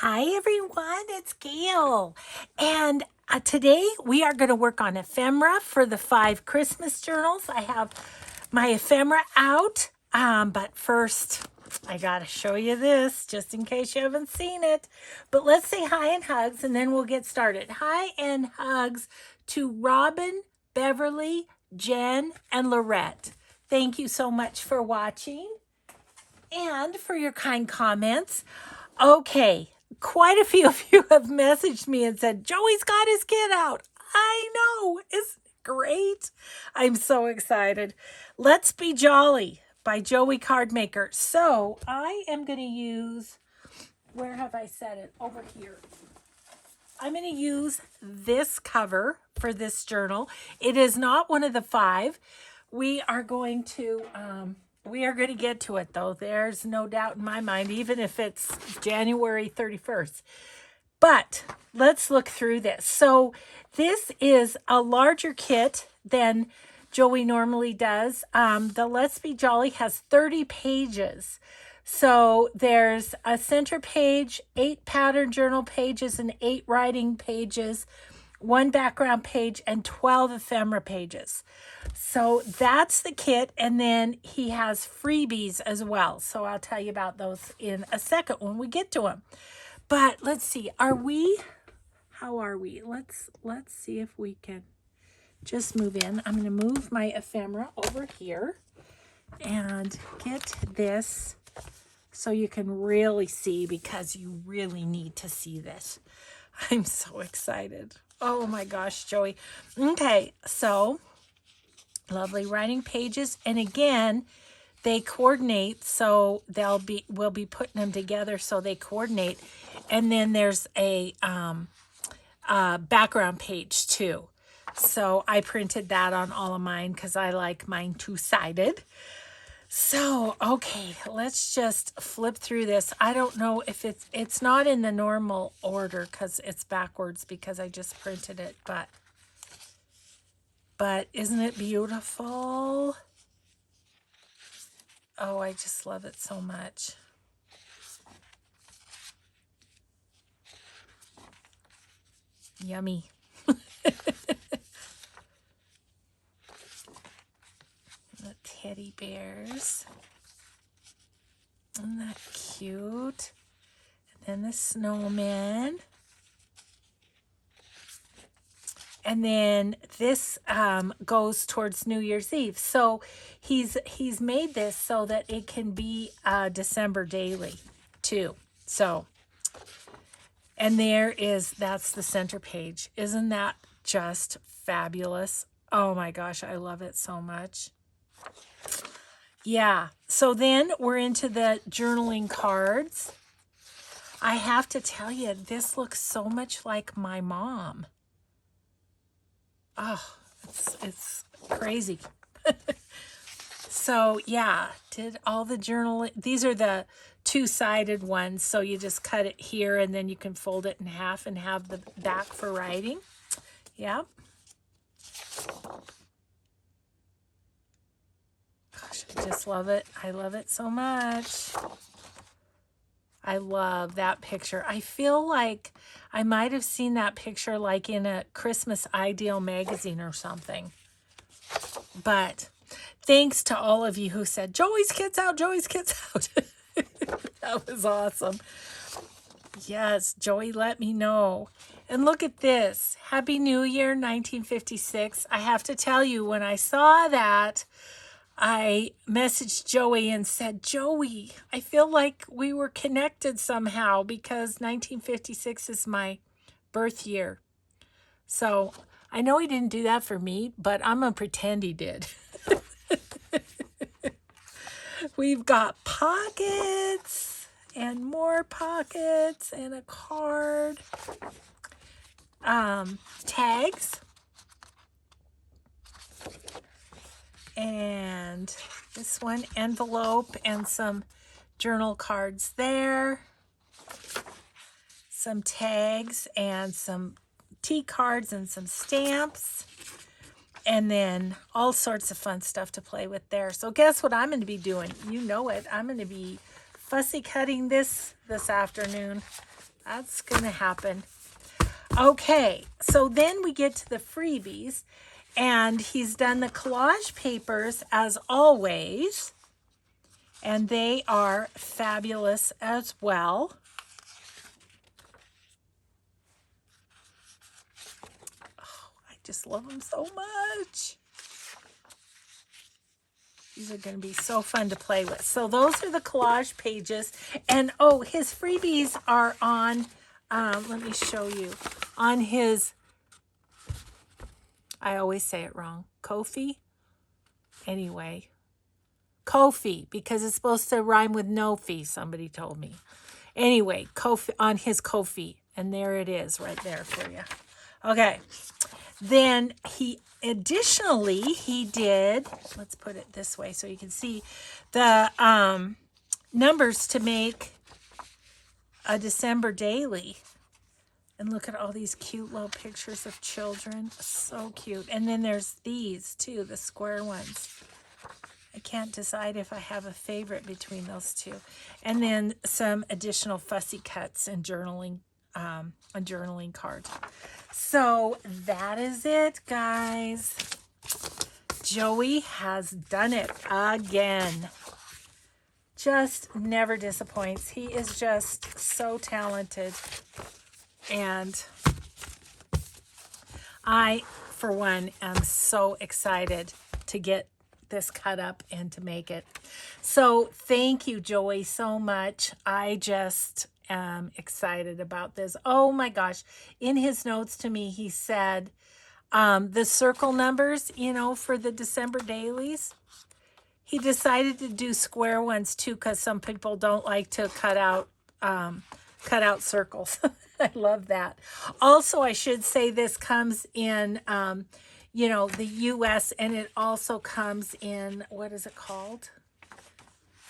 Hi everyone, it's Gail. And today we are going to work on ephemera for the 5 Christmas journals. I have my ephemera out, but first I got to show you this just in case you haven't seen it. But let's say hi and hugs and then we'll get started. Hi and hugs to Robin, Beverly, Jen, and Lorette. Thank you so much for watching and for your kind comments. Okay, quite a few of you have messaged me and said, Joey's got his kid out. I know, isn't it great? I'm so excited. Let's Be Jolly by Joey Cardmaker. So I am going to use, where have I set it? Over here. I'm going to use this cover for this journal. It is not one of the 5. We are going to get to it though. There's no doubt in my mind, even if it's January 31st. But let's look through this. So this is a larger kit than Joey normally does. The Let's Be Jolly has 30 pages. So there's a center page, 8 pattern journal pages, and 8 writing pages, 1 background page, and 12 ephemera pages. So that's the kit. And then he has freebies as well. So I'll tell you about those in a second when we get to them. But let's see, how are we? Let's see if we can just move in. I'm going to move my ephemera over here and get this so you can really see, because you really need to see this. I'm so excited. Oh my gosh, Joey. Okay, so lovely writing pages. And again, they coordinate, so we'll be putting them together so they coordinate. And then there's a background page too. So I printed that on all of mine because I like mine 2-sided. So, okay, let's just flip through this. I don't know if it's not in the normal order because it's backwards because I just printed it, but isn't it beautiful? Oh, I just love it so much. Yummy. The teddy bears. Isn't that cute? And then the snowman. And then this goes towards New Year's Eve. So he's made this so that it can be December daily too. So, and that's the center page. Isn't that just fabulous? Oh my gosh, I love it so much. Yeah, so then we're into the journaling cards. I have to tell you, this looks so much like my mom. Oh, it's crazy. So yeah, did all the journaling. These are the 2-sided ones. So you just cut it here and then you can fold it in half and have the back for writing. Yep. Gosh, I just love it. I love it so much. I love that picture. I feel like I might have seen that picture like in a Christmas Ideal magazine or something. But thanks to all of you who said, Joey's kid's out, Joey's kid's out. That was awesome. Yes, Joey let me know. And look at this. Happy New Year, 1956. I have to tell you, when I saw that, I messaged Joey and said, Joey, I feel like we were connected somehow because 1956 is my birth year. So I know he didn't do that for me, but I'm going to pretend he did. We've got pockets and more pockets and a card. Tags. And this one, envelope, and some journal cards there. Some tags and some tea cards and some stamps. And then all sorts of fun stuff to play with there. So guess what I'm going to be doing? You know it. I'm going to be fussy cutting this afternoon. That's going to happen. Okay, so then we get to the freebies, and he's done the collage papers as always, and they are fabulous as well. Oh, I just love them so much. These are going to be so fun to play with. So those are the collage pages, and oh, his freebies are on, let me show you, on his, I always say it wrong, Ko-fi? Anyway, Ko-fi, because it's supposed to rhyme with no fee, somebody told me. Anyway, Ko-fi, on his Ko-fi, and there it is right there for you. Okay, then he did, let's put it this way so you can see the numbers to make a December daily. And look at all these cute little pictures of children. So cute. And then there's these too, the square ones. I can't decide if I have a favorite between those two. And then some additional fussy cuts and journaling, a journaling card. So that is it, guys. Joey has done it again. Just never disappoints. He is just so talented. And I, for one, am so excited to get this cut up and to make it. So thank you, Joey, so much. I just am excited about this. Oh my gosh. In his notes to me, he said the circle numbers, you know, for the December dailies. He decided to do square ones too, because some people don't like to cut out circles. I love that. Also, I should say this comes in, you know, the U.S. and it also comes in, what is it called?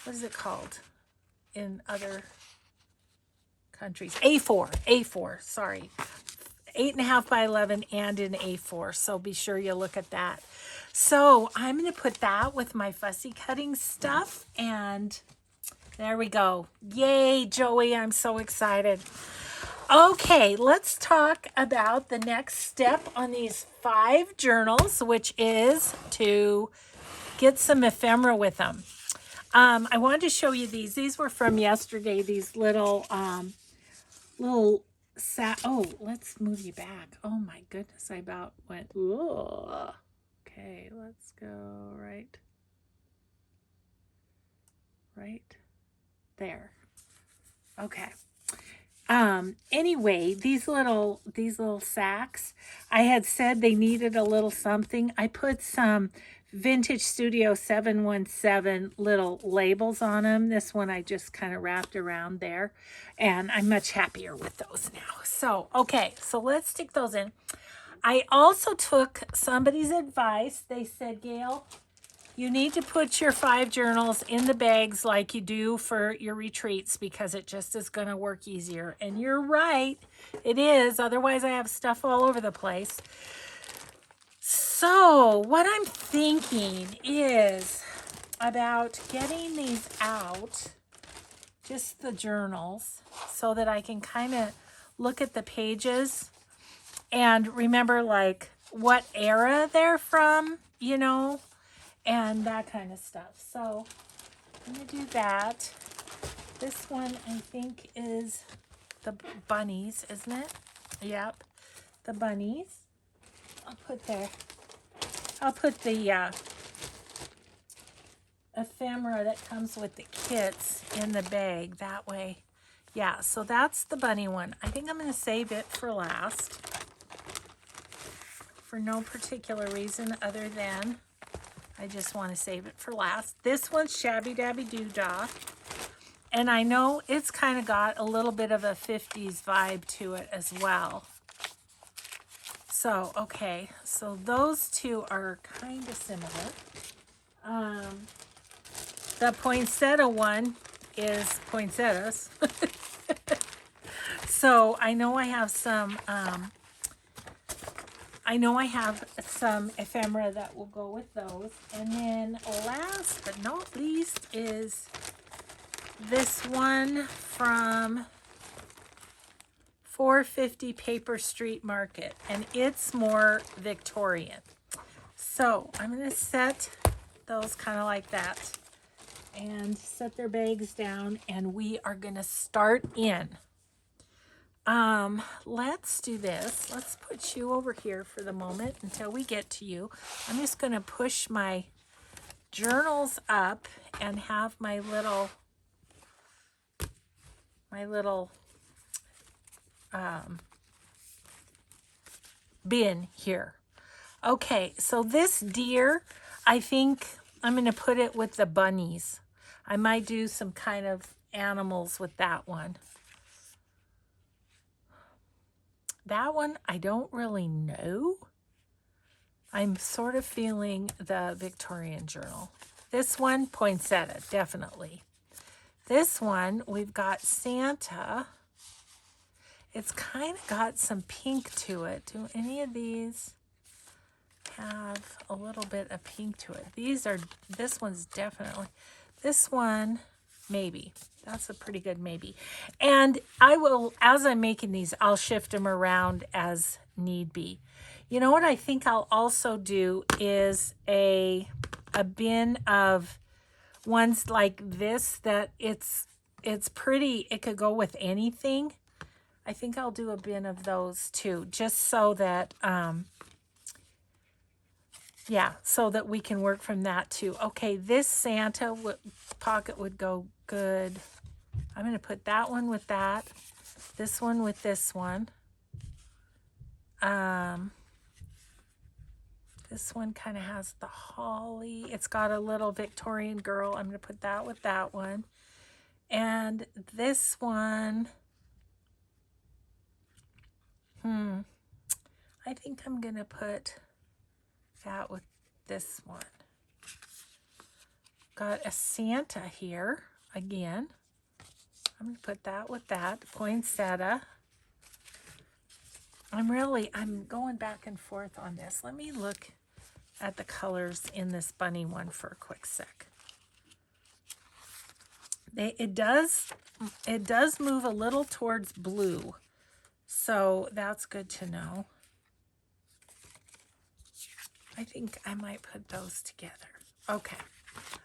What is it called in other countries? A4, sorry. 8.5 by 11 and in A4. So be sure you look at that. So I'm going to put that with my fussy cutting stuff, and there we go. Yay, Joey, I'm so excited. Okay, let's talk about the next step on these 5 journals, which is to get some ephemera with them. I wanted to show you these. These were from yesterday, these little, oh, let's move you back. Oh my goodness, I about went, ugh. Okay, let's go right there. Okay. Anyway, these little sacks, I had said they needed a little something. I put some Vintage Studio 717 little labels on them. This one I just kind of wrapped around there, and I'm much happier with those now. So, okay, so let's stick those in. I also took somebody's advice. They said, Gail, you need to put your 5 journals in the bags like you do for your retreats, because it just is going to work easier. And you're right, it is. Otherwise, I have stuff all over the place. So what I'm thinking is about getting these out, just the journals, so that I can kind of look at the pages and remember like what era they're from, you know, and that kind of stuff. So I'm going to do that. This one I think is the bunnies, isn't it? Yep, the bunnies. I'll put the ephemera that comes with the kits in the bag that way. Yeah, so that's the bunny one. I think I'm going to save it for last, for no particular reason other than I just want to save it for last. This one's Shabby Dabby Doodah. And I know it's kind of got a little bit of a 50s vibe to it as well. So, okay. So those two are kind of similar. The poinsettia one is poinsettias. So I know I have some ephemera that will go with those. And then last but not least is this one from 450 Paper Street Market, and it's more Victorian. So I'm going to set those kind of like that and set their bags down, and we are going to start in. Let's do this. Let's put you over here for the moment until we get to you. I'm just going to push my journals up and have my little bin here. Okay, so this deer, I think I'm going to put it with the bunnies. I might do some kind of animals with that one. That one, I don't really know. I'm sort of feeling the Victorian journal. This one, poinsettia, definitely. This one, we've got Santa. It's kind of got some pink to it. Do any of these have a little bit of pink to it? This one's definitely, this one, maybe. That's a pretty good maybe. And I will, as I'm making these, I'll shift them around as need be. You know what I think I'll also do is a bin of ones like this that it's pretty. It could go with anything. I think I'll do a bin of those too, just so that, yeah, so that we can work from that too. Okay, this Santa pocket would go good. I'm going to put that one with that, this one with this one. This one kind of has the holly. It's got a little Victorian girl. I'm going to put that with that one. And this one, I think I'm going to put that with this one. Got a Santa here again. I'm going to put that with that. Poinsettia. I'm going back and forth on this. Let me look at the colors in this bunny one for a quick sec. It does move a little towards blue, so that's good to know. I think I might put those together. Okay,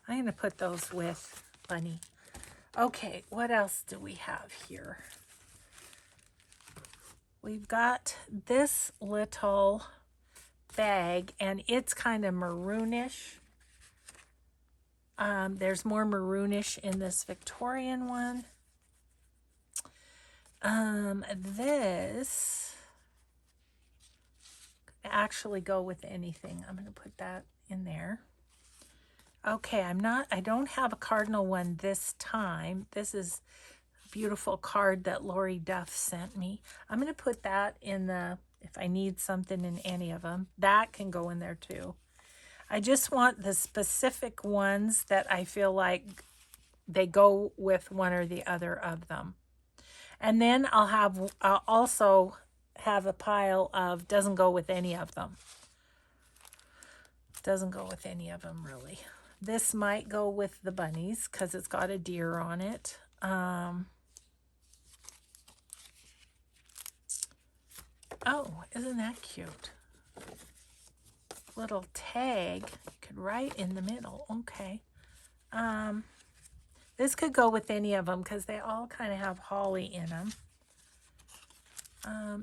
I'm going to put those with bunny. Okay, what else do we have here? We've got this little bag, and it's kind of maroonish. There's more maroonish in this Victorian one. This could actually go with anything. I'm going to put that in there. Okay, I don't have a cardinal one this time. This is a beautiful card that Lori Duff sent me. I'm going to put that in the, if I need something in any of them, that can go in there too. I just want the specific ones that I feel like they go with one or the other of them. And then I'll also have a pile of doesn't go with any of them. Doesn't go with any of them really. This might go with the bunnies because it's got a deer on it. Oh, isn't that cute? Little tag could write in the middle. Okay. This could go with any of them because they all kind of have holly in them.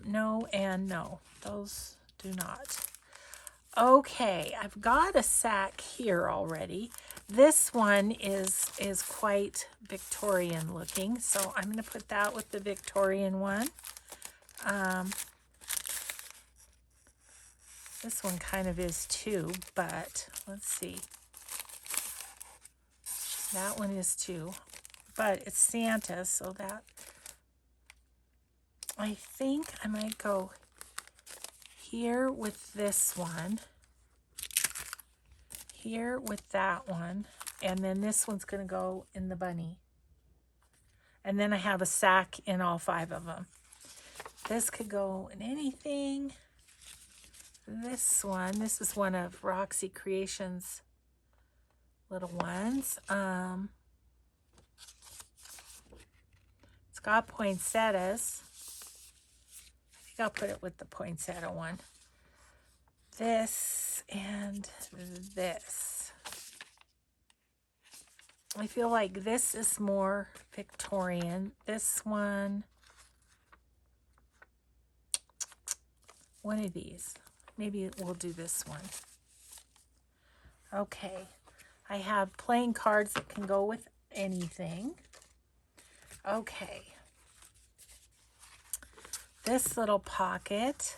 No and no. Those do not. Okay, I've got a sack here already. This one is quite Victorian looking, so I'm going to put that with the Victorian one. This one kind of is too, but let's see. That one is too, but it's Santa, so that I think I might go here with this one, here with that one, and then this one's going to go in the bunny. And then I have a sack in all 5 of them. This could go in anything. This one, this is one of Roxy Creations' little ones. It's got poinsettias. think I'll put it with the poinsettia one. This and this. I feel like this is more Victorian. This one of these. Maybe we'll do this one. Okay. I have playing cards that can go with anything. Okay. This little pocket,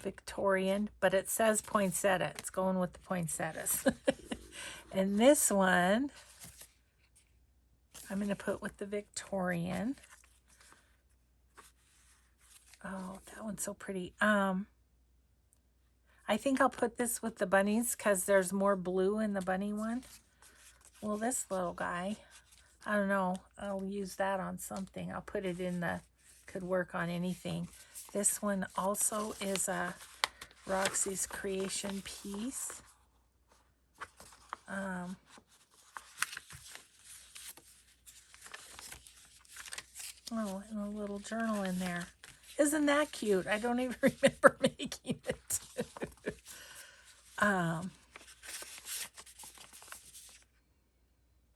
Victorian, but it says poinsettia. It's going with the poinsettias. And this one, I'm going to put with the Victorian. Oh, that one's so pretty. I think I'll put this with the bunnies because there's more blue in the bunny one. Well, this little guy, I don't know. I'll use that on something. I'll put it in the, could work on anything. This one also is a Roxy's Creation piece. Oh, and a little journal in there. Isn't that cute? I don't even remember making it.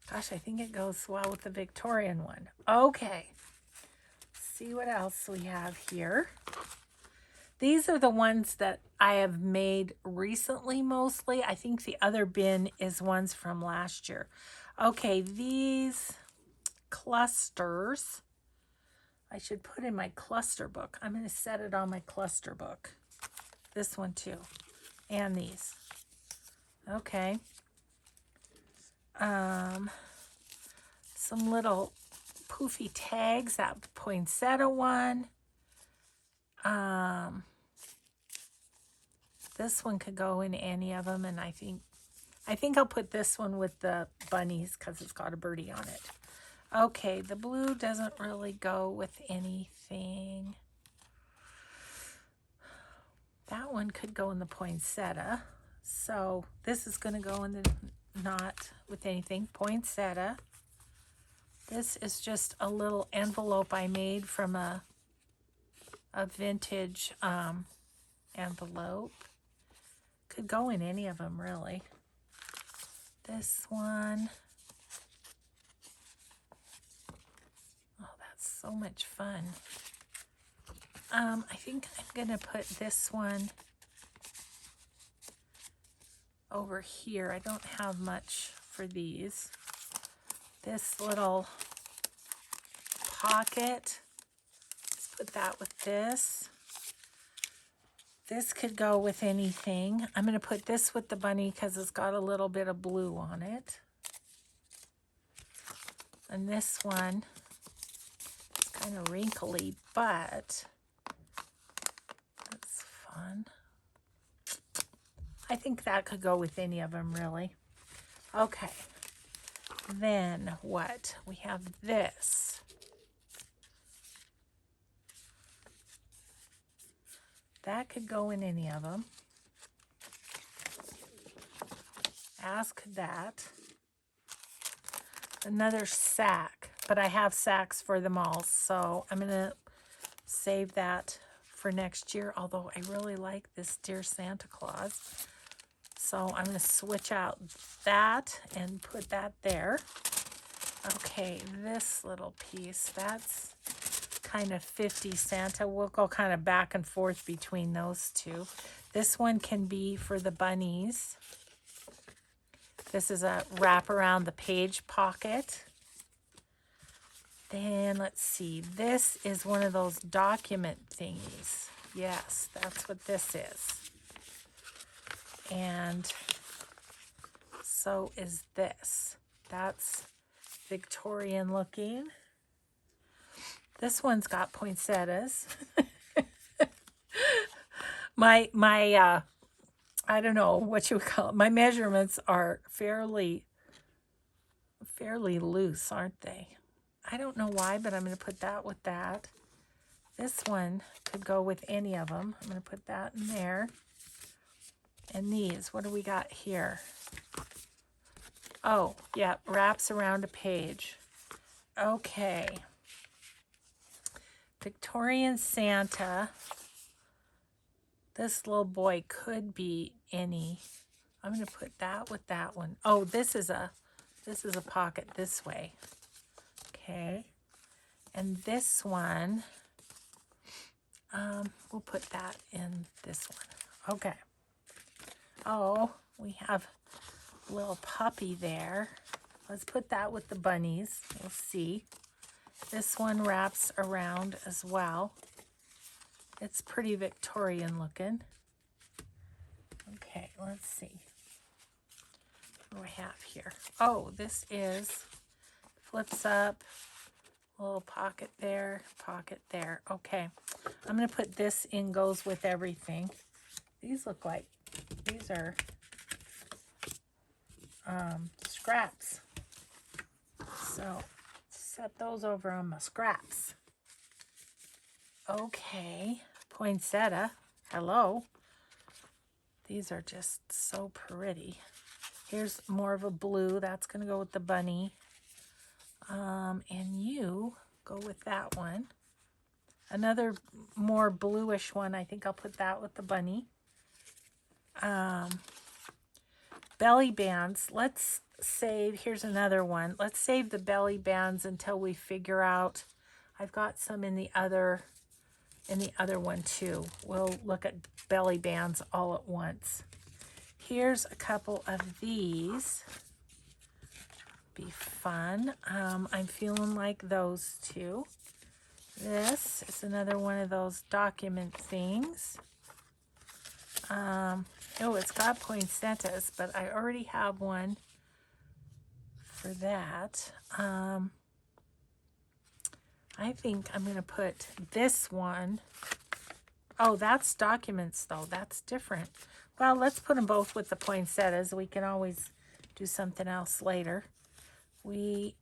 Gosh, I think it goes well with the Victorian one. Okay. See what else we have here. These are the ones that I have made recently mostly. I think the other bin is ones from last year. Okay, these clusters, I should put in my cluster book. I'm going to set it on my cluster book. This one too. And these. Okay. Some little poofy tags, that poinsettia one. This one could go in any of them, and I think I'll put this one with the bunnies because it's got a birdie on it. Okay, the blue doesn't really go with anything. That one could go in the poinsettia. So this is going to go in the not with anything, poinsettia. This is just a little envelope I made from a vintage envelope. Could go in any of them, really. This one. Oh, that's so much fun. I think I'm going to put this one over here. I don't have much for these. This little pocket, let's put that with this. This could go with anything. I'm going to put this with the bunny because it's got a little bit of blue on it. And this one is kind of wrinkly, but that's fun. I think that could go with any of them, really. Okay. Then what? We have this. That could go in any of them. As could that. Another sack, but I have sacks for them all, so I'm going to save that for next year, although I really like this Dear Santa Claus. So I'm going to switch out that and put that there. Okay, this little piece, that's kind of 50 Santa. We'll go kind of back and forth between those two. This one can be for the bunnies. This is a wrap around the page pocket. Then let's see, this is one of those document thingies. Yes, that's what this is. And so is this. That's Victorian looking. This one's got poinsettias. my I don't know what you would call it. My measurements are fairly loose, aren't they? I don't know why, but I'm going to put that with that. This one could go with any of them. I'm going to put that in there. And these, what do we got here? Oh, yeah, wraps around a page. Okay. Victorian Santa. This little boy could be any. I'm going to put that with that one. Oh, this is a pocket this way. Okay. And this one, we'll put that in this one. Okay. Oh, we have a little puppy there. Let's put that with the bunnies. We'll see. This one wraps around as well. It's pretty Victorian looking. Okay, let's see. What do I have here? Oh, this is, flips up, a little pocket there, pocket there. Okay, I'm going to put this in, goes with everything. These look like, these are scraps. So, set those over on my scraps. Okay, poinsettia, hello. These are just so pretty. Here's more of a blue. That's going to go with the bunny. And you go with that one. Another more bluish one. I think I'll put that with the bunny. Belly bands. Let's save. Here's another one. Let's save the belly bands until we figure out. I've got some in the other one too. We'll look at belly bands all at once. Here's a couple of these. Be fun. I'm feeling like those two. This is another one of those document things. Oh, it's got poinsettias, but I already have one for that. I think I'm going to put this one. Oh, that's documents, though. That's different. Well, let's put them both with the poinsettias. We can always do something else later. We,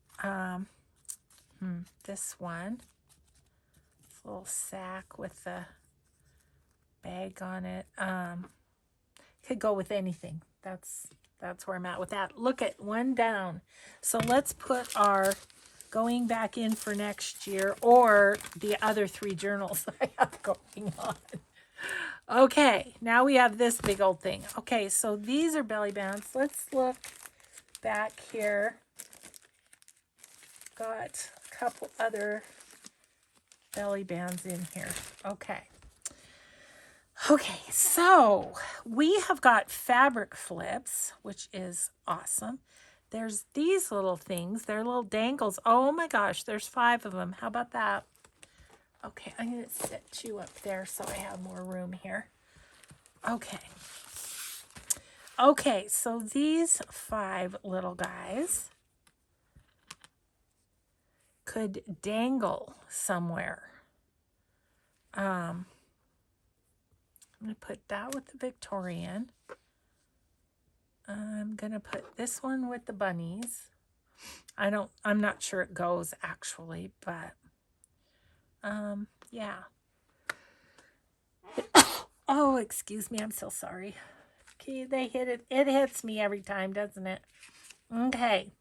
this one. This little sack with the bag on it. Could go with anything. That's where I'm at with that. Look at one down. So let's put our going back in for next year or the other 3 journals I have going on. Okay, now we have this big old thing. Okay, so these are belly bands. Let's look back here. Got a couple other belly bands in here. Okay. Okay, so we have got fabric flips, which is awesome. There's these little things. They're little dangles. Oh my gosh, there's 5 of them. How about that? Okay, I'm going to set you up there so I have more room here. Okay. Okay, so these 5 little guys could dangle somewhere. I'm going to put that with the Victorian. I'm going to put this one with the bunnies. I'm not sure it goes actually, but yeah. Oh, excuse me. I'm so sorry. Okay, they hit it. It hits me every time, doesn't it? Okay.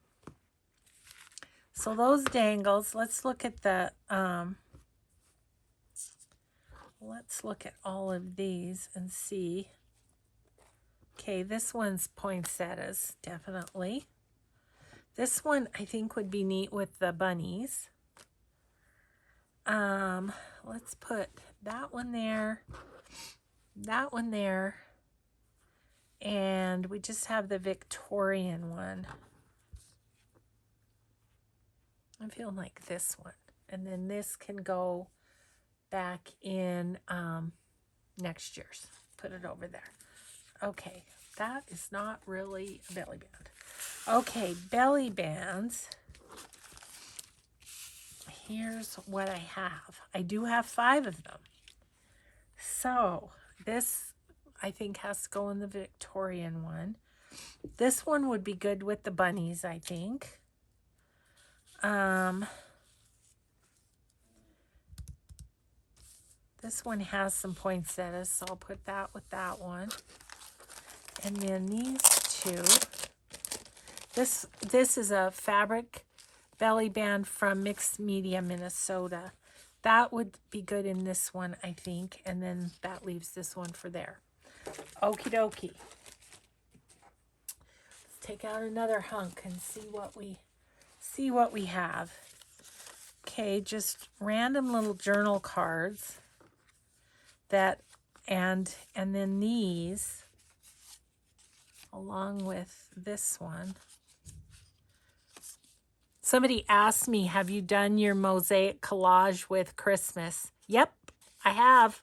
So those dangles, let's look at the, let's look at all of these and see. Okay, this one's poinsettias, definitely. This one I think would be neat with the bunnies. Let's put that one there, and we just have the Victorian one. I'm feeling like this one. And then this can go back in next year's. Put it over there. Okay, that is not really a belly band. Okay, belly bands. Here's what I have. I do have 5 of them. So this, I think, has to go in the Victorian one. This one would be good with the bunnies, I think. This one has some poinsettias, so I'll put that with that one. And then these 2. This is a fabric belly band from Mixed Media, Minnesota. that would be good in this one, I think. And then that leaves this one for there. Okie dokie. Let's take out another hunk and see what we have. Okay, just random little journal cards that and then these along with this one. Somebody asked me, have you done your mosaic collage with Christmas? Yep, I have.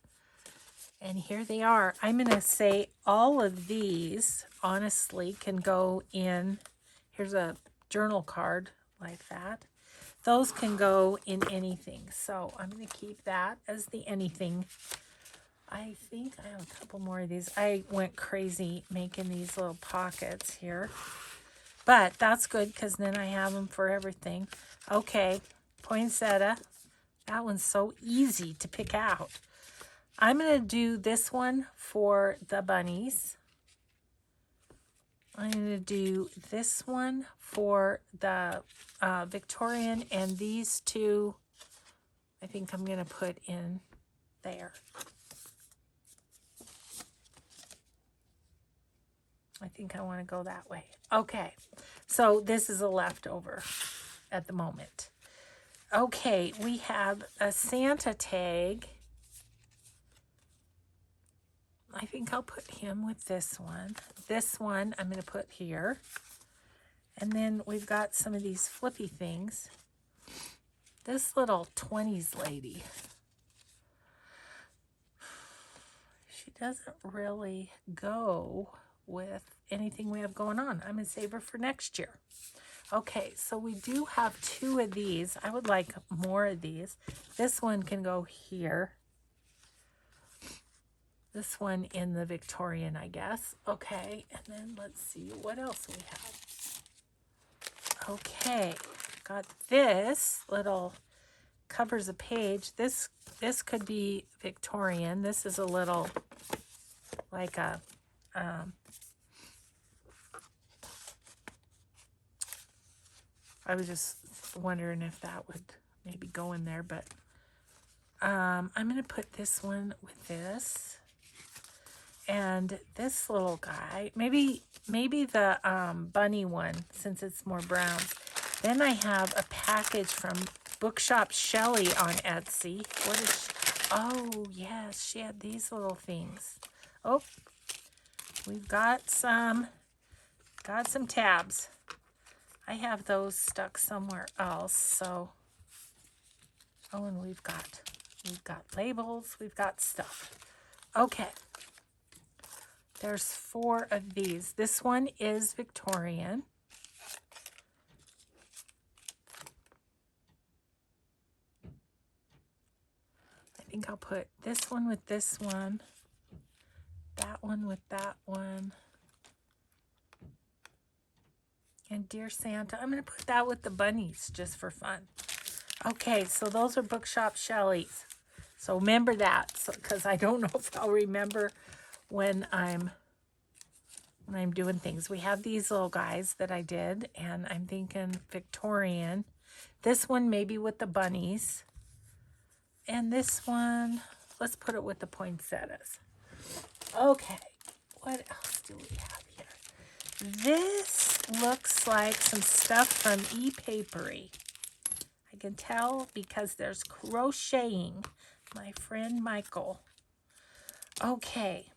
And here they are. I'm going to say all of these, honestly, can go in. Here's a journal card like that. Those can go in anything. So I'm going to keep that as the anything. I think I have a couple more of these. I went crazy making these little pockets here. But that's good because then I have them for everything. Okay, poinsettia. That one's so easy to pick out. I'm going to do this one for the bunnies. I'm going to do this one for the Victorian, and these two I think I'm going to put in there. I think I want to go that way. Okay, so this is a leftover at the moment. Okay, we have a Santa tag. I think I'll put him with this one. This one I'm going to put here. And then we've got some of these flippy things. This little 20s lady. She doesn't really go with anything we have going on. I'm going to save her for next year. Okay, so we do have two of these. I would like more of these. This one can go here. This one in the Victorian, I guess. Okay, and then let's see what else we have. Okay, got this little covers a page. This could be Victorian. This is a little like a I was just wondering if that would maybe go in there, but I'm going to put this one with this. And this little guy, maybe the bunny one, since it's more browns. Then I have a package from Bookshop Shelley on Etsy. What is she? Oh, yes, she had these little things. Oh, we've got some tabs. I have those stuck somewhere else, so. Oh, and we've got labels, we've got stuff. Okay. There's 4 of these. This one is Victorian. I think I'll put this one with this one, that one with that one, and Dear Santa. I'm going to put that with the bunnies just for fun. Okay, so those are Bookshop Shelley's. So remember that, because I don't know if I'll remember when I'm doing things. We have these little guys that I did, and I'm thinking Victorian. This one maybe with the bunnies. And this one, let's put it with the poinsettias. Okay, what else do we have here? This looks like some stuff from ePapery. I can tell because there's crocheting. My friend Michael. Okay.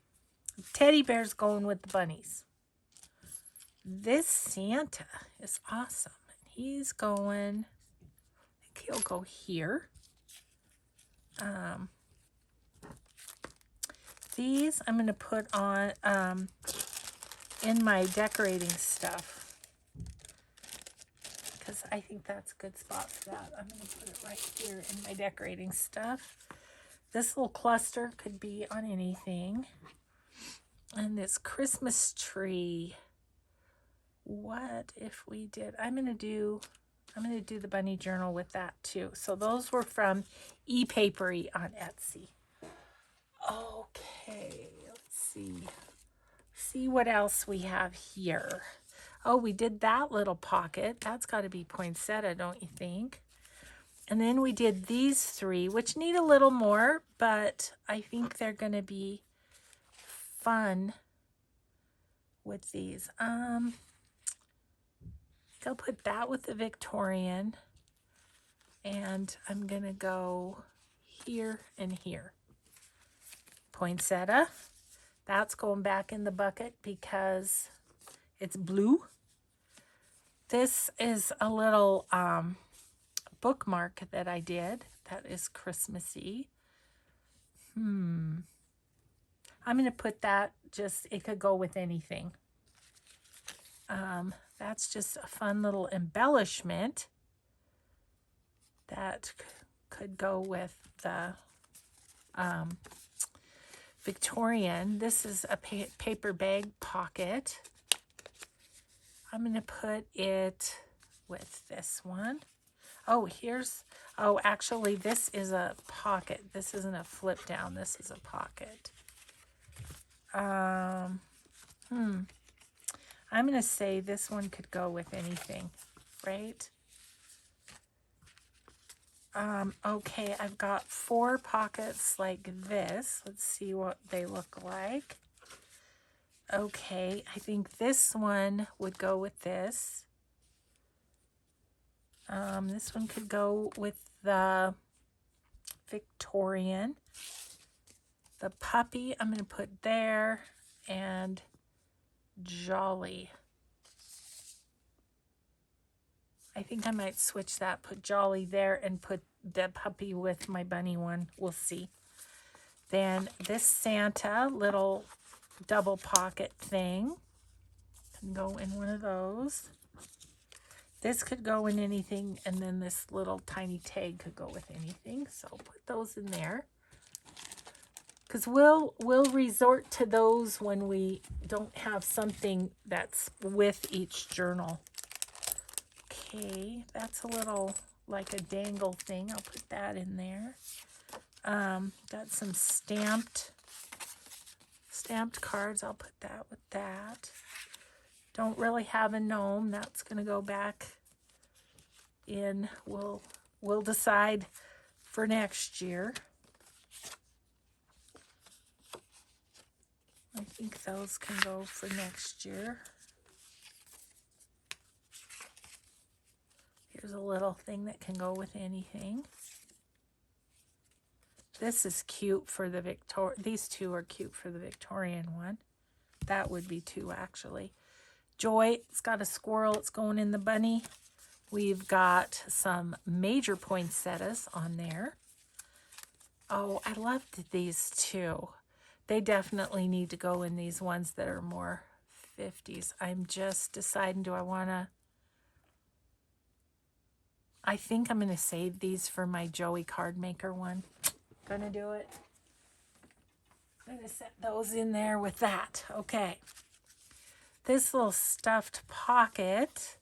Teddy bear's going with the bunnies. This Santa is awesome. He's going, I think he'll go here. These I'm going to put on in my decorating stuff, because I think that's a good spot for that. I'm going to put it right here in my decorating stuff. This little cluster could be on anything. And this Christmas tree. What if we did? I'm going to do the bunny journal with that too. So those were from ePapery on Etsy. Okay, let's see what else we have here. Oh, we did that little pocket. That's got to be poinsettia, don't you think? And then we did these 3, which need a little more, but I think they're going to be fun with these. I'll put that with the Victorian, and I'm going to go here and here. Poinsettia. That's going back in the bucket because it's blue. This is a little bookmark that I did that is Christmassy. I'm going to put that just, it could go with anything. That's just a fun little embellishment that could go with the Victorian. This is a paper bag pocket. I'm going to put it with this one. Oh, actually, this is a pocket. This isn't a flip down. This is a pocket. I'm going to say this one could go with anything, right? Okay, I've got 4 pockets like this. Let's see what they look like. Okay, I think this one would go with this. This one could go with the Victorian. The puppy I'm going to put there, and Jolly. I think I might switch that, put Jolly there and put the puppy with my bunny one. We'll see. Then this Santa little double pocket thing can go in one of those. This could go in anything, and then this little tiny tag could go with anything. So put those in there. Because we'll resort to those when we don't have something that's with each journal. Okay, that's a little like a dangle thing. I'll put that in there. Got some stamped cards. I'll put that with that. Don't really have a gnome. That's going to go back in. We'll decide for next year. I think those can go for next year. Here's a little thing that can go with anything. This is cute for the these 2 are cute for the Victorian one. That would be 2 actually. Joy, it's got a squirrel. It's going in the bunny. We've got some major poinsettias on there. Oh, I loved these too. They definitely need to go in these ones that are more 50s. I'm just deciding, do I want to... I think I'm going to save these for my Joey Cardmaker one. Gonna do it. I'm going to set those in there with that. Okay. This little stuffed pocket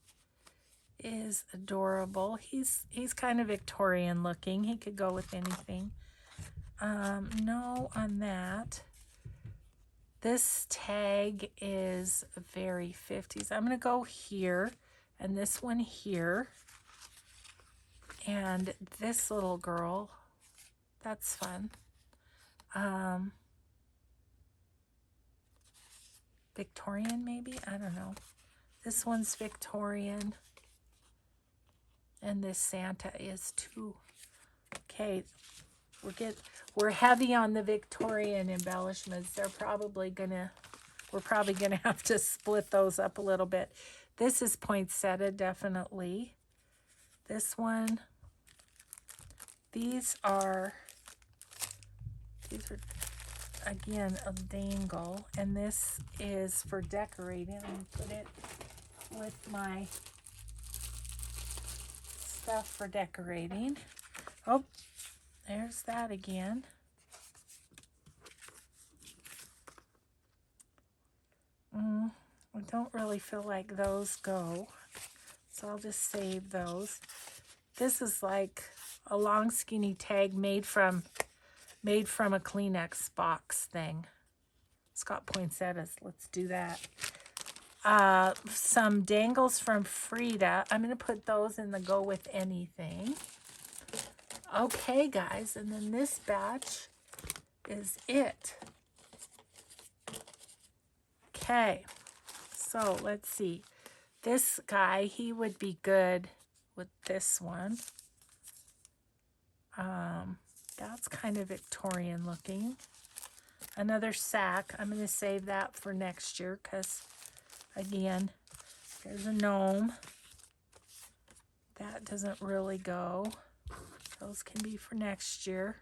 is adorable. He's kind of Victorian looking. He could go with anything. No on that. This tag is very 50s. I'm going to go here, and this one here. And this little girl, that's fun. Victorian maybe? I don't know. This one's Victorian. And this Santa is too. Okay, we're heavy on the Victorian embellishments. We're probably gonna have to split those up a little bit. This is poinsettia, definitely. This one, these are again a dangle, and this is for decorating. I'm gonna put it with my stuff for decorating. Oh, there's that again. I don't really feel like those go, so I'll just save those. This is like a long skinny tag made from a Kleenex box thing. It's got poinsettias. Let's do that. Some dangles from Frida. I'm going to put those in the go with anything. Okay, guys, and then this batch is it. Okay, so let's see. This guy, he would be good with this one. That's kind of Victorian looking. Another sack. I'm going to save that for next year because, again, there's a gnome. That doesn't really go. Those can be for next year.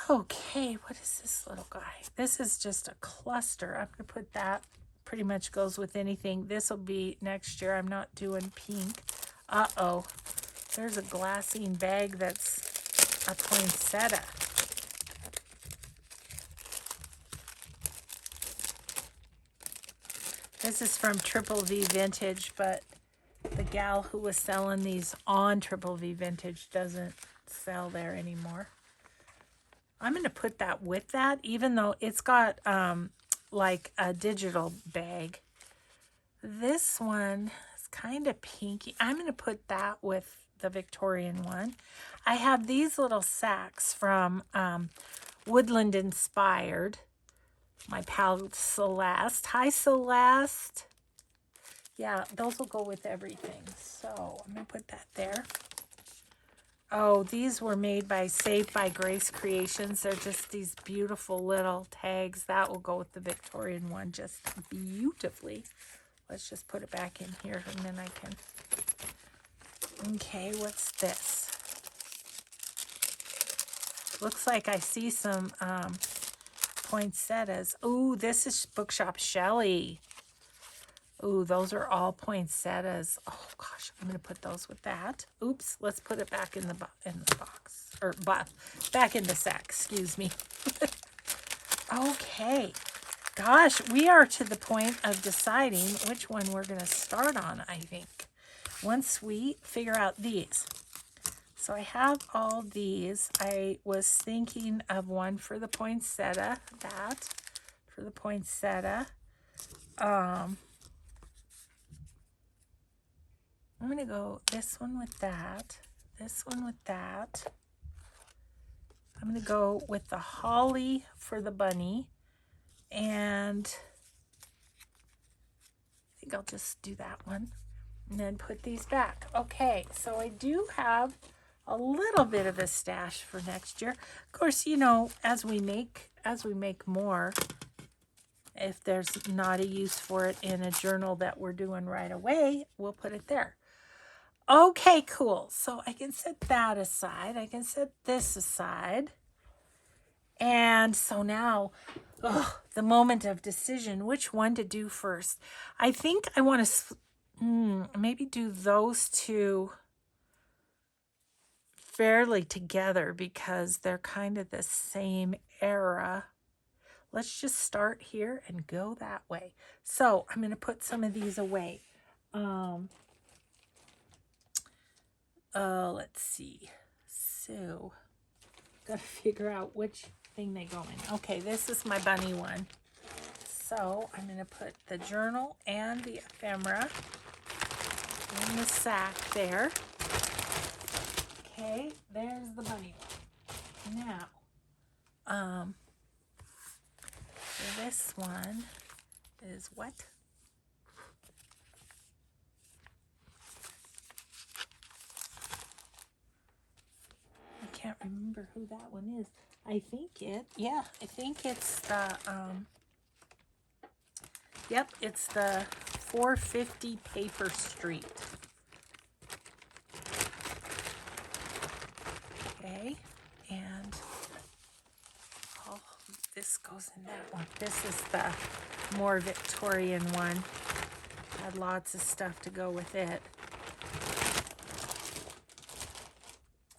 Okay, what is this little guy? This is just a cluster. I'm going to put that, pretty much goes with anything. This will be next year. I'm not doing pink. Uh-oh. There's a glassine bag that's a poinsettia. This is from Triple V Vintage, but the gal who was selling these on Triple V Vintage doesn't sell there anymore. I'm going to put that with that, even though it's got like a digital bag. This one is kind of pinky. I'm going to put that with the Victorian one. I have these little sacks from Woodland Inspired. My pal Celeste. Hi, Celeste. Yeah, those will go with everything. So I'm going to put that there. Oh, these were made by Saved by Grace Creations. They're just these beautiful little tags. That will go with the Victorian one just beautifully. Let's just put it back in here and then I can... Okay, what's this? Looks like I see some poinsettias. Ooh, this is Bookshop Shelley. Ooh, those are all poinsettias. Oh gosh, I'm gonna put those with that. Oops, let's put it back in the box, or back in the sack. Excuse me. Okay, gosh, we are to the point of deciding which one we're gonna start on. I think once we figure out these. So I have all these. I was thinking of one for the poinsettia. That for the poinsettia. I'm going to go this one with that, this one with that. I'm going to go with the holly for the bunny, and I think I'll just do that one and then put these back. Okay, so I do have a little bit of a stash for next year. Of course, you know, as we make more, if there's not a use for it in a journal that we're doing right away, we'll put it there. Okay, cool. So I can set that aside. I can set this aside. And so now, the moment of decision, which one to do first. I think I want to maybe do those two fairly together because they're kind of the same era. Let's just start here and go that way. So I'm going to put some of these away. Let's see. So, gotta figure out which thing they go in. Okay, this is my bunny one. So, I'm gonna put the journal and the ephemera in the sack there. Okay, there's the bunny one. Now, this one is what? Can't remember who that one is. I think it's the yep, it's the 450 Paper Street. Okay, and this goes in that one. This is the more Victorian one. Had lots of stuff to go with it.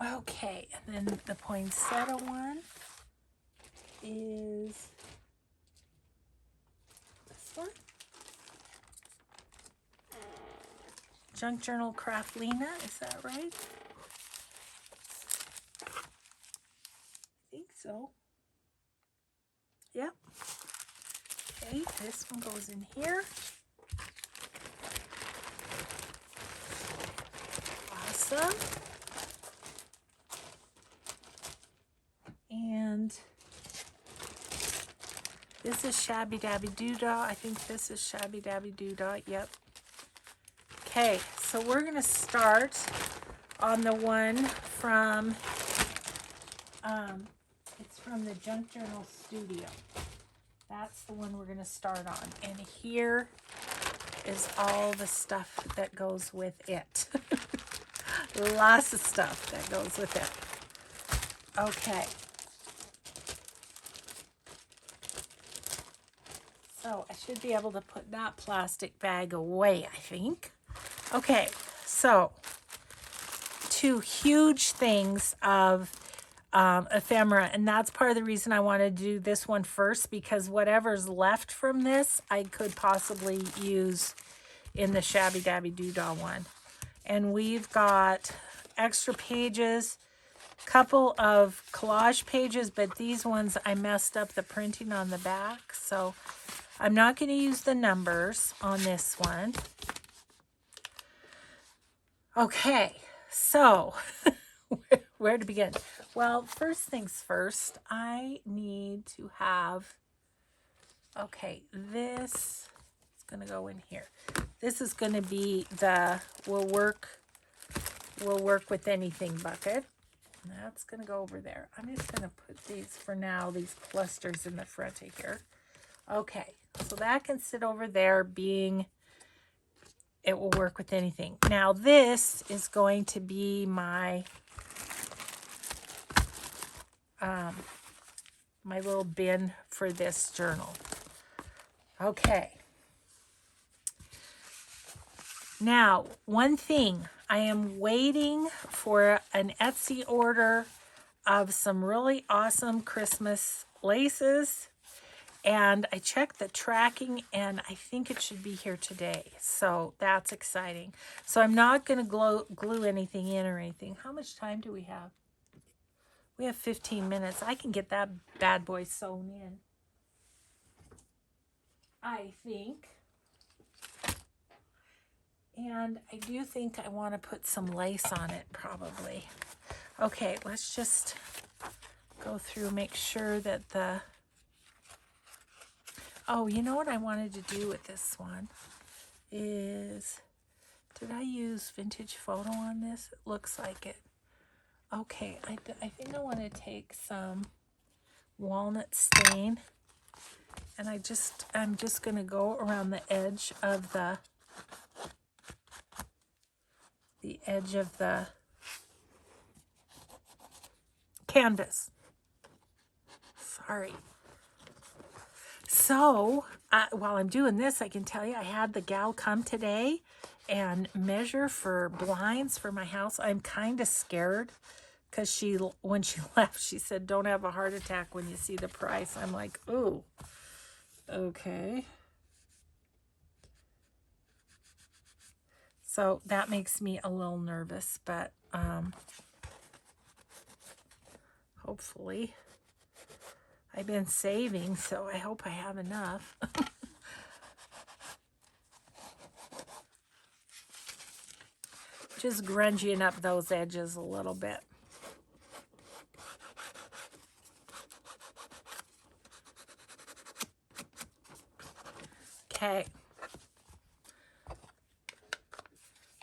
Okay, and then the poinsettia one is this one. Junk Journal Craftlina, is that right? I think so. Yep. Okay, this one goes in here. Awesome. This is Shabby Dabby Doodah. I think this is Shabby Dabby Doodah. Yep. Okay, so we're going to start on the one from, it's from the Junk Journal Studio. That's the one we're going to start on. And here is all the stuff that goes with it. Lots of stuff that goes with it. Okay. So I should be able to put that plastic bag away, I think. Okay, so 2 huge things of ephemera, and that's part of the reason I want to do this one first, because whatever's left from this I could possibly use in the Shabby Dabby Doodah one. And we've got extra pages, couple of collage pages, but these ones I messed up the printing on the back, so I'm not going to use the numbers on this one. Okay, so where to begin? Well, first things first, I need to have, okay, this is going to go in here. This is going to be the we'll work with anything bucket. And that's going to go over there. I'm just going to put these, for now, these clusters in the front of here. Okay, so that can sit over there, being it will work with anything. Now this is going to be my my little bin for this journal. Okay. Now, one thing, I am waiting for an Etsy order of some really awesome Christmas laces. And I checked the tracking, and I think it should be here today. So that's exciting. So I'm not going to glue anything in or anything. How much time do we have? We have 15 minutes. I can get that bad boy sewn in, I think. And I do think I want to put some lace on it, probably. Okay, let's just go through, make sure that the... Oh, you know what I wanted to do with this one is, did I use vintage photo on this? It looks like it. Okay, I think I want to take some walnut stain, and I'm just going to go around the edge of the canvas. Sorry. So, while I'm doing this, I can tell you I had the gal come today and measure for blinds for my house. I'm kind of scared because when she left, she said, "Don't have a heart attack when you see the price." I'm like, "Ooh, okay." So that makes me a little nervous, but hopefully. I've been saving, so I hope I have enough. Just grungying up those edges a little bit. Okay.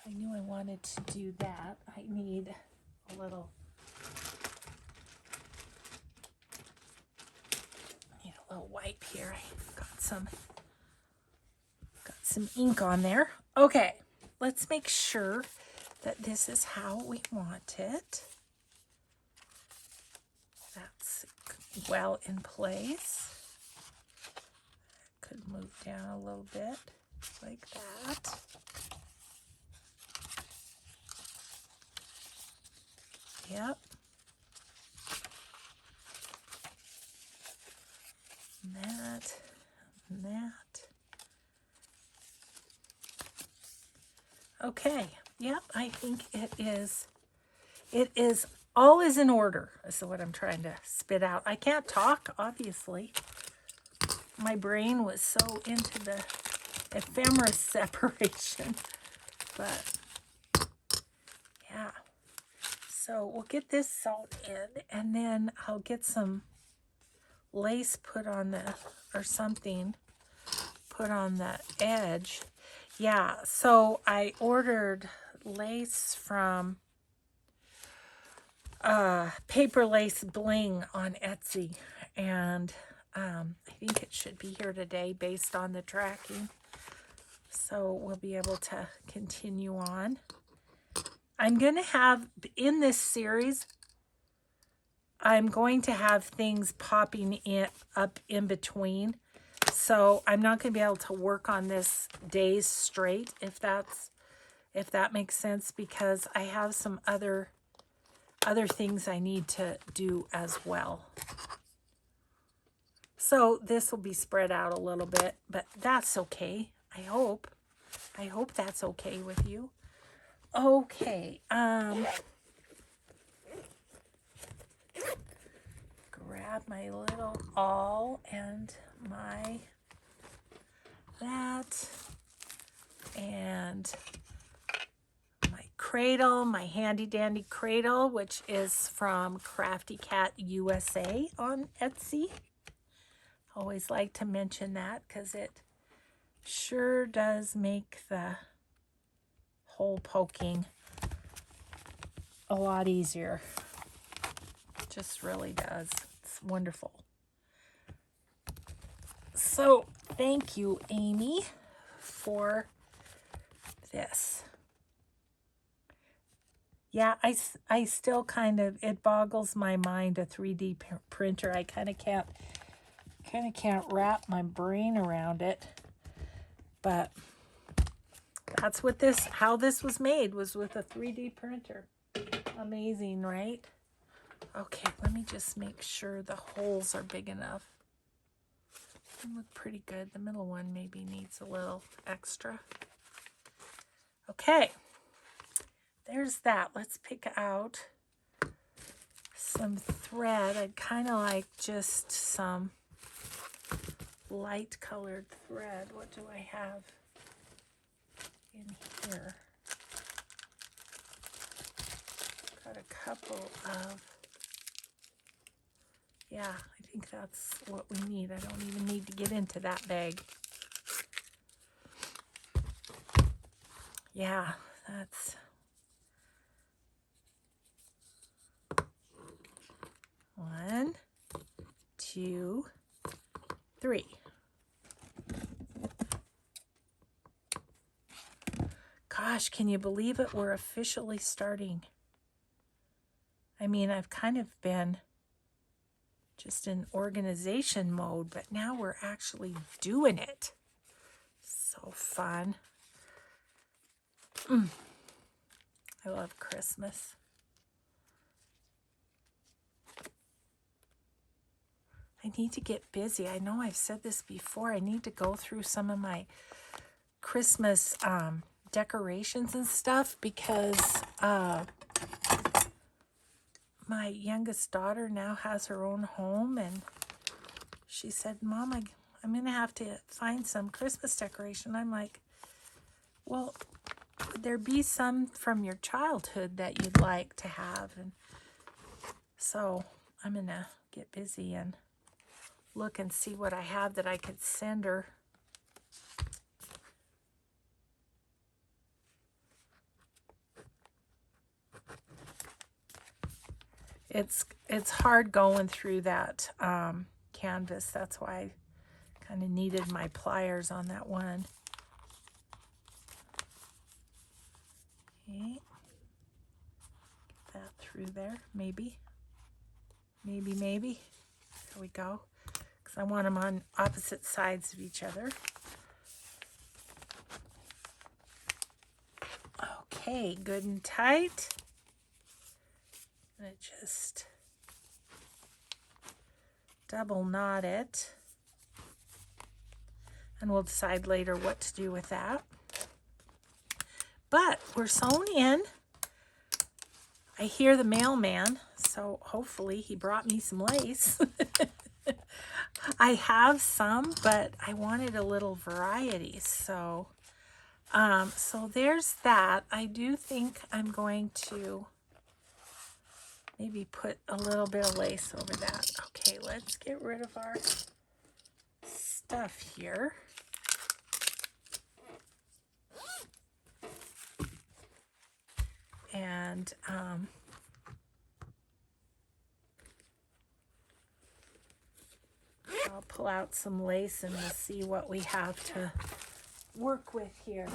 I knew I wanted to do that. I need a little... little wipe here. I got some ink on there. Okay, let's make sure that this is how we want it. That's well in place. Could move down a little bit like that. Yep. And that. Okay, yep, I think it is all is in order, is what I'm trying to spit out. I can't talk, obviously. My brain was so into the ephemera separation, but yeah. So we'll get this salt in, and then I'll get some lace put on the, or something put on the edge. Yeah, so I ordered lace from Paper Lace Bling on Etsy, and I think it should be here today based on the tracking. So we'll be able to continue on. I'm going to have, in this series, I'm going to have things popping up in between. So I'm not going to be able to work on this days straight, if that makes sense, because I have some other things I need to do as well. So this will be spread out a little bit, but that's okay. I hope that's okay with you. Okay, grab my little awl and that, and my cradle, my handy dandy cradle, which is from Crafty Cat USA on Etsy. Always like to mention that because it sure does make the hole poking a lot easier. Just really does. It's wonderful. So thank you, Amy, for this. Yeah, I still kind of, it boggles my mind, a 3D printer. I kind of can't wrap my brain around it. But that's what how this was made, was with a 3D printer. Amazing, right? Okay, let me just make sure the holes are big enough. They look pretty good. The middle one maybe needs a little extra. Okay, there's that. Let's pick out some thread. I'd kind of like just some light colored thread. What do I have in here? Got a couple of, yeah, I think that's what we need. I don't even need to get into that bag. Yeah, that's 1, 2, 3. Gosh, can you believe it? We're officially starting. I mean, I've kind of been just in organization mode, but now we're actually doing it. So fun. I love Christmas. I need to get busy. I know I've said this before. I need to go through some of my Christmas decorations and stuff, because my youngest daughter now has her own home, and she said, Mom, I'm going to have to find some Christmas decoration. I'm like, well, would there be some from your childhood that you'd like to have? And so I'm going to get busy and look and see what I have that I could send her. It's hard going through that canvas. That's why I kind of needed my pliers on that one. Okay. Get that through there, maybe. There we go. Because I want them on opposite sides of each other. Okay, good and tight. I'm going to just double knot it, and we'll decide later what to do with that. But we're sewn in. I hear the mailman, so hopefully he brought me some lace. I have some, but I wanted a little variety, so there's that. I do think I'm going to maybe put a little bit of lace over that. Okay. Okay, let's get rid of our stuff here. And I'll pull out some lace and we'll see what we have to work with here.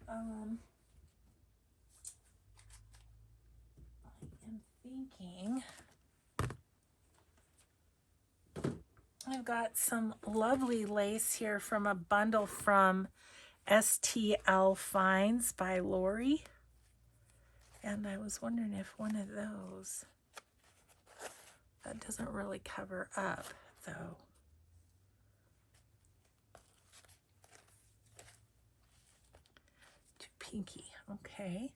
I am thinking I've got some lovely lace here from a bundle from STL Finds by Lori. And I was wondering if one of those, that doesn't really cover up though. Too pinky. Okay.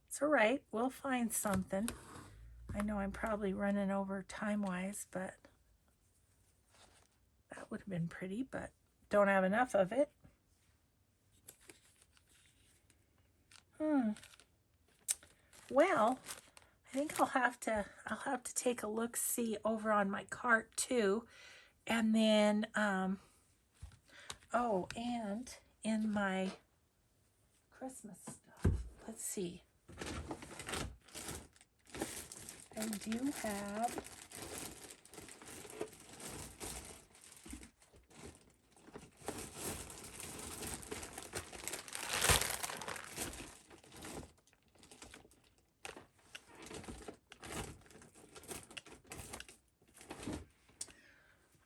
It's all right. We'll find something. I know I'm probably running over time-wise, but that would have been pretty, but don't have enough of it. Well, I think I'll have to take a look, see over on my cart too. And then oh, and in my Christmas stuff. Let's see. I do have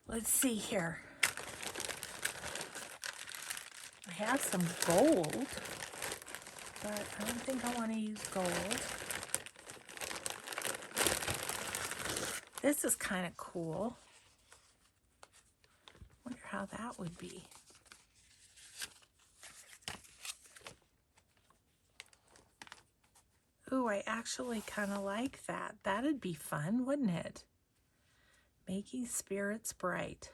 let's see here. I have some gold, but I don't think I want to use gold. This is kind of cool. Wonder how that would be. Ooh, I actually kind of like that. That'd be fun, wouldn't it? Making spirits bright.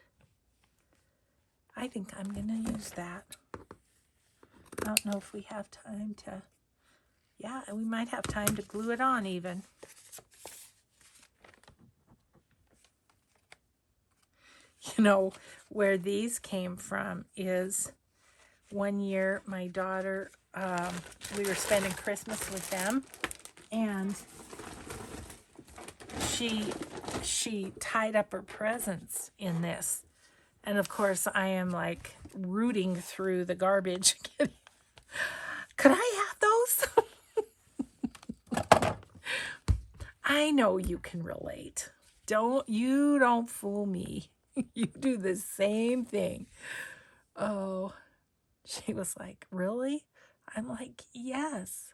I think I'm going to use that. I don't know if we have time to... Yeah, we might have time to glue it on even. You know, where these came from is one year my daughter, we were spending Christmas with them, and she tied up her presents in this. And of course, I am like rooting through the garbage. Could I have those? I know you can relate. Don't fool me. You do the same thing. Oh, she was like, really? I'm like, yes.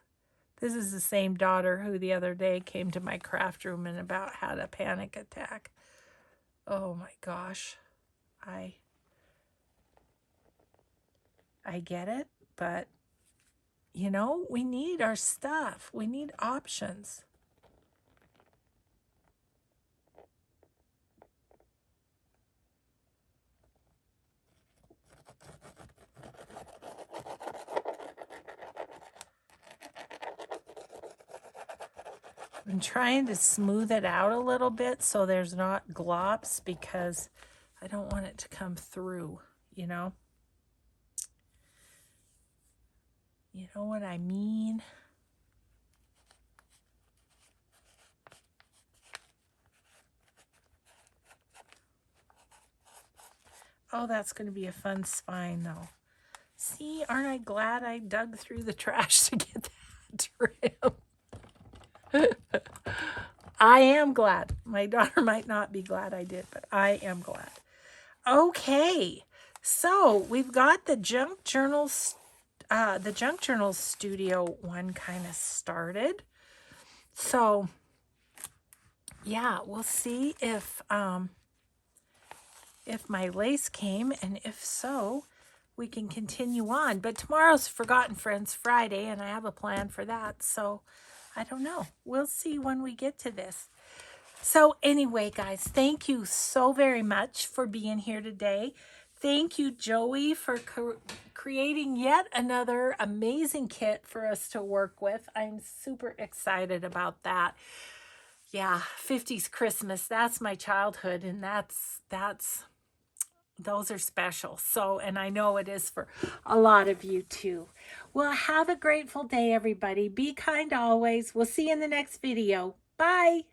This is the same daughter who the other day came to my craft room and about had a panic attack. Oh my gosh. I get it, but you know, we need our stuff. We need options. I'm trying to smooth it out a little bit so there's not globs, because I don't want it to come through, you know? You know what I mean? Oh, that's going to be a fun spine, though. See, aren't I glad I dug through the trash to get that trim? I am glad. My daughter might not be glad I did, but I am glad. Okay, so we've got the Junk Journals Studio one kind of started. So yeah, we'll see if my lace came, and if so, we can continue on. But tomorrow's Forgotten Friends Friday, and I have a plan for that. So I don't know. We'll see when we get to this. So anyway, guys, thank you so very much for being here today. Thank you, Joey, for creating yet another amazing kit for us to work with. I'm super excited about that. Yeah, 50s Christmas, that's my childhood, and those are special. So, and I know it is for a lot of you too. Well, have a grateful day, everybody. Be kind always. We'll see you in the next video. Bye.